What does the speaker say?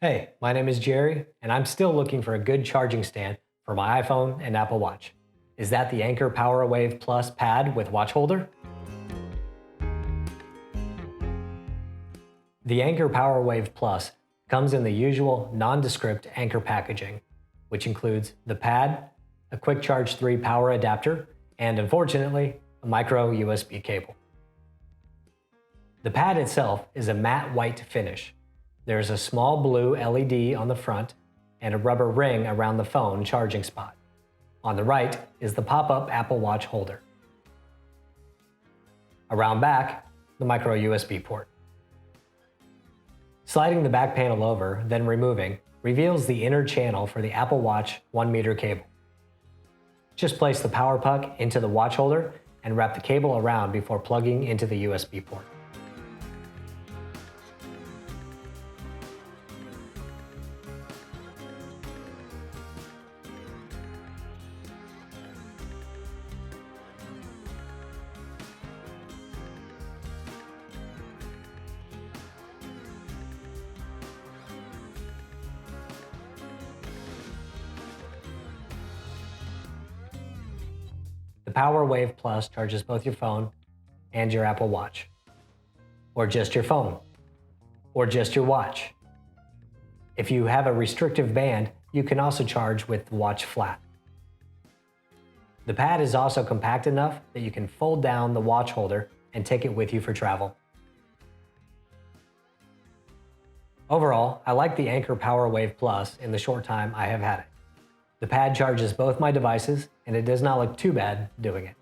Hey, my name is Jerry, and I'm still looking for a good charging stand for my iPhone and Apple Watch. Is that the Anker PowerWave Plus pad with watch holder? The Anker PowerWave Plus comes in the usual nondescript Anker packaging, which includes the pad, a Quick Charge 3 power adapter, and unfortunately, a micro USB cable. The pad itself is a matte white finish. There's a small blue LED on the front and a rubber ring around the phone charging spot. On the right is the pop-up Apple Watch holder. Around back, the micro USB port. Sliding the back panel over, then removing, reveals the inner channel for the Apple Watch 1-meter cable. Just place the power puck into the watch holder and wrap the cable around before plugging into the USB port. The PowerWave Plus charges both your phone and your Apple Watch. Or just your phone. Or just your watch. If you have a restrictive band, you can also charge with the watch flat. The pad is also compact enough that you can fold down the watch holder and take it with you for travel. Overall, I like the Anker PowerWave Plus in the short time I have had it. The pad charges both my devices, and it does not look too bad doing it.